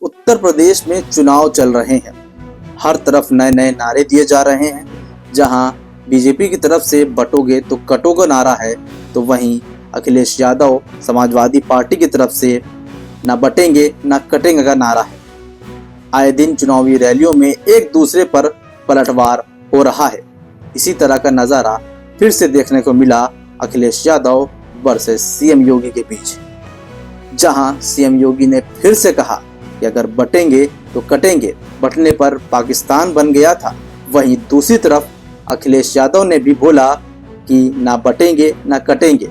उत्तर प्रदेश में चुनाव चल रहे हैं। हर तरफ नए नए नारे दिए जा रहे हैं। जहां बीजेपी की तरफ से बटोगे तो कटोगे नारा है, तो वहीं अखिलेश यादव समाजवादी पार्टी की तरफ से न बटेंगे न कटेंगे का नारा है। आए दिन चुनावी रैलियों में एक दूसरे पर पलटवार हो रहा है। इसी तरह का नजारा फिर से देखने को मिला अखिलेश यादव वर्सेस सीएम योगी के बीच, जहां सीएम योगी ने फिर से कहा कि अगर बटेंगे तो कटेंगे, बटने पर पाकिस्तान बन गया था। वहीं दूसरी तरफ अखिलेश यादव ने भी बोला कि ना बटेंगे ना कटेंगे,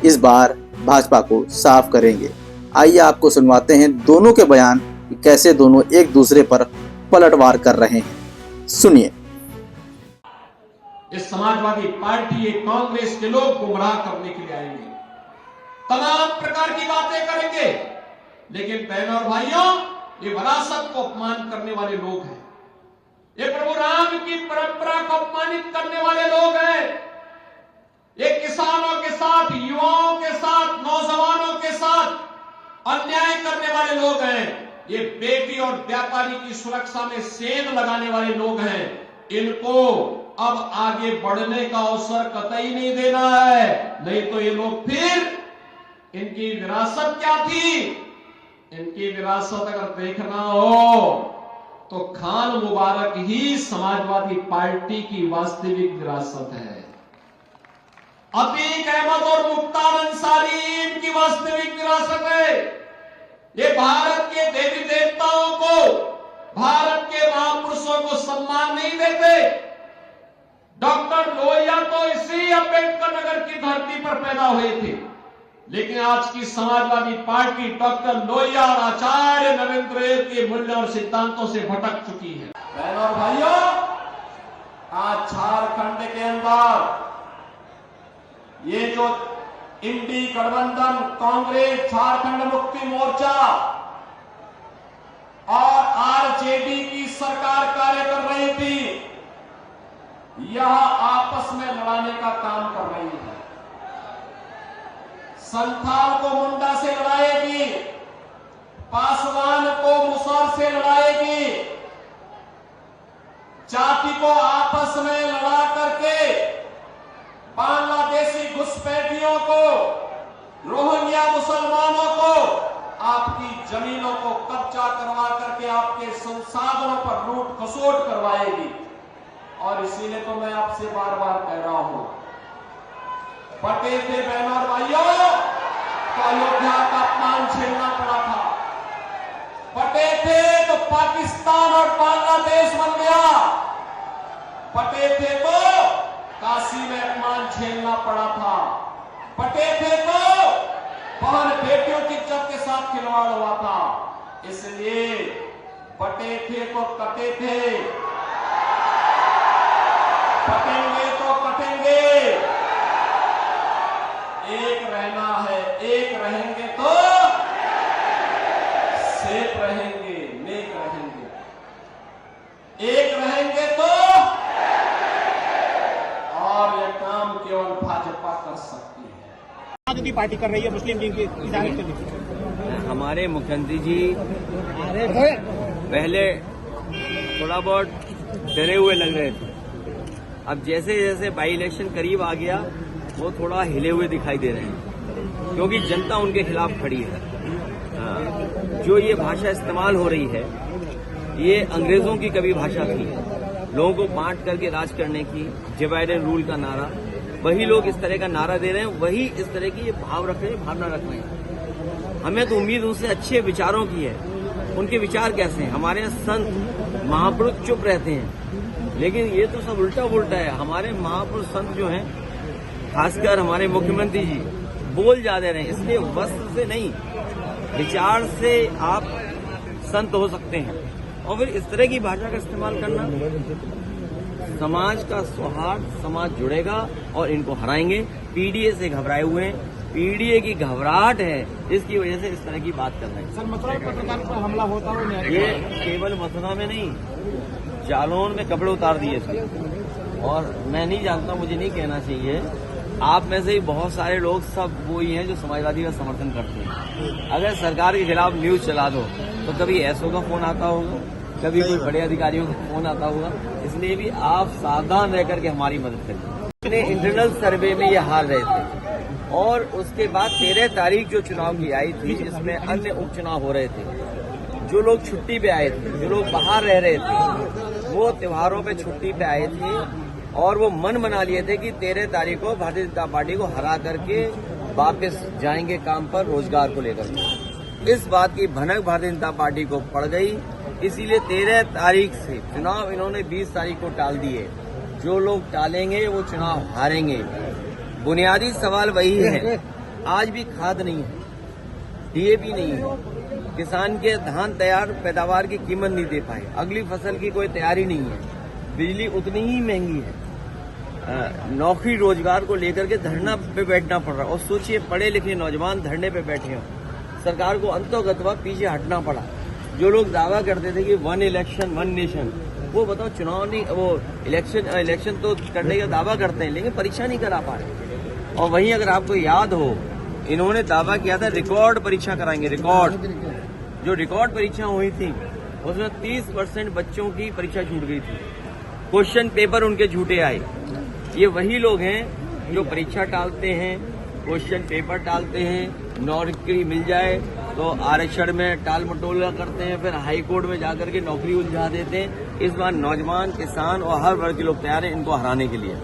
इस बार भाजपा को साफ करेंगे। आइए आपको सुनवाते हैं दोनों के बयान कि कैसे दोनों एक दूसरे पर पलटवार कर रहे हैं। सुनिए। इस समाजवादी पार्टी, कांग्रेस के लोग गुमराह करने के लिए आएंगे, तमाम प्रकार की बातें करेंगे, लेकिन बहनों और भाइयों, ये विरासत को अपमान करने वाले लोग हैं। ये प्रभु राम की परंपरा को अपमानित करने वाले लोग हैं। ये किसानों के साथ, युवाओं के साथ, नौजवानों के साथ अन्याय करने वाले लोग हैं। ये बेटी और व्यापारी की सुरक्षा में सेंध लगाने वाले लोग हैं। इनको अब आगे बढ़ने का अवसर कतई नहीं देना है, नहीं तो ये लोग फिर, इनकी विरासत क्या थी? इनकी विरासत अगर देखना हो तो खान मुबारक ही समाजवादी पार्टी की वास्तविक विरासत है। अतीक अहमद और मुख्तार अंसारी इनकी वास्तविक विरासत है। ये भारत के देवी देवताओं को, भारत के महापुरुषों को सम्मान नहीं देते। डॉक्टर लोहिया तो इसी अम्बेडकर नगर की धरती पर पैदा हुए थे, लेकिन आज की समाजवादी पार्टी डॉक्टर लोहिया और आचार्य नरेंद्र के मूल्य और सिद्धांतों से भटक चुकी है। बहनों और भाइयों, आज झारखंड के अंदर ये जो इंडी गठबंधन, कांग्रेस, झारखंड मुक्ति मोर्चा और आरजेडी की सरकार कार्य कर रही थी, यह आपस में लड़ाने का काम कर रही है। संथाल को मुंडा से लड़ाएगी, पासवान को मुसहर से लड़ाएगी, जाति को आपस में लड़ा करके बांग्लादेशी घुसपैठियों को, रोहिंग्या मुसलमानों को, आपकी जमीनों को कब्जा करवा करके आपके संसाधनों पर लूट खसोट करवाएगी। और इसीलिए तो मैं आपसे बार बार कह रहा हूं, बटे थे बहनों और भाइयों तो अयोध्या का अपमान झेलना पड़ा था। बटे थे तो पाकिस्तान और बांग्लादेश बन गया। बटे थे तो काशी में अपमान झेलना पड़ा था। बटे थे तो बहन बेटियों की इज्जत के साथ खिलवाड़ हुआ था। इसलिए बटे थे तो कटे थे, बटेंगे तो कटेंगे। एक रहना है, एक रहेंगे तो सेफ रहेंगे, नेक रहेंगे। एक रहेंगे तो, और यह काम केवल भाजपा कर सकती है। समाजवादी पार्टी कर रही है मुस्लिम लीग की इजाजत के लिए। हमारे मुख्यमंत्री जी पहले थोड़ा बहुत डरे हुए लग रहे थे, अब जैसे जैसे बाई इलेक्शन करीब आ गया वो थोड़ा हिले हुए दिखाई दे रहे हैं, क्योंकि जनता उनके खिलाफ खड़ी है। जो ये भाषा इस्तेमाल हो रही है, ये अंग्रेजों की कभी भाषा थी, लोगों को बांट करके राज करने की, डिवाइड एंड रूल का नारा। वही लोग इस तरह का नारा दे रहे हैं, वही इस तरह की ये भाव रख रहे हैं, भावना रख रहे हैं। हमें तो उम्मीद उनसे अच्छे विचारों की है। उनके विचार कैसे हैं? हमारे यहाँ संत महापुरुष चुप रहते हैं, लेकिन ये तो सब उल्टा पुल्टा है। हमारे महापुरुष संत जो हैं, खासकर हमारे मुख्यमंत्री जी, बोल ज्यादा रहे हैं। इसलिए वस्त्र से नहीं, विचार से आप संत हो सकते हैं। और फिर इस तरह की भाषा का इस्तेमाल करना, समाज का सौहार्द, समाज जुड़ेगा और इनको हराएंगे। पीडीए से घबराए हुए हैं, पीडीए की घबराहट है, इसकी वजह से इस तरह की बात कर रहे हैं। सर, मथुरा में पत्रकार पर हमला होता हो, ये केवल मथुरा में नहीं, जालौन में कपड़े उतार दिए थे। और मैं नहीं जानता, मुझे नहीं कहना चाहिए, आप में से ही बहुत सारे लोग सब वो ही हैं जो समाजवादी का समर्थन करते हैं। अगर सरकार के खिलाफ न्यूज चला दो तो कभी एसओ का फोन आता होगा, कभी कोई बड़े अधिकारियों का फोन आता होगा। इसलिए भी आप सावधान रह करके हमारी मदद करें। अपने इंटरनल सर्वे में ये हार रहे थे और उसके बाद 13 तारीख जो चुनाव की आई थी, जिसमें अन्य उपचुनाव हो रहे थे, जो लोग छुट्टी पे आए थे, जो लोग बाहर रह रहे थे, वो त्योहारों पे छुट्टी पे आए थे और वो मन बना लिए थे कि 13 तारीख को भारतीय जनता पार्टी को हरा करके वापस जाएंगे काम पर रोजगार को लेकर। इस बात की भनक भारतीय जनता पार्टी को पड़ गई, इसीलिए 13 तारीख से चुनाव इन्होंने 20 तारीख को टाल दिए। जो लोग टालेंगे वो चुनाव हारेंगे। बुनियादी सवाल वही है, आज भी खाद नहीं है, डीएपी नहीं है, किसान के धान तैयार पैदावार की कीमत नहीं दे पाए, अगली फसल की कोई तैयारी नहीं है, बिजली उतनी ही महंगी है, नौकरी रोजगार को लेकर के धरना पे बैठना पड़ रहा है। और सोचिए पढ़े लिखे नौजवान धरने पे बैठे हों, सरकार को अंतोगत्वा पीछे हटना पड़ा। जो लोग दावा करते थे कि 1 इलेक्शन 1 नेशन, वो बताओ चुनाव नहीं, वो इलेक्शन तो करने का दावा करते हैं लेकिन परीक्षा नहीं करा पा रहे। और वहीं अगर आपको याद हो, इन्होंने दावा किया था रिकॉर्ड परीक्षा कराएंगे। जो रिकॉर्ड परीक्षा हुई थी उसमें 30% बच्चों की परीक्षा छूट गई थी, क्वेश्चन पेपर उनके झूठे आए। ये वही लोग हैं जो परीक्षा टालते हैं, क्वेश्चन पेपर टालते हैं, नौकरी मिल जाए तो आरक्षण में टाल मटोला करते हैं, फिर हाई कोर्ट में जाकर के नौकरी उलझा देते हैं। इस बार नौजवान, किसान और हर वर्ग के लोग तैयार हैं इनको हराने के लिए।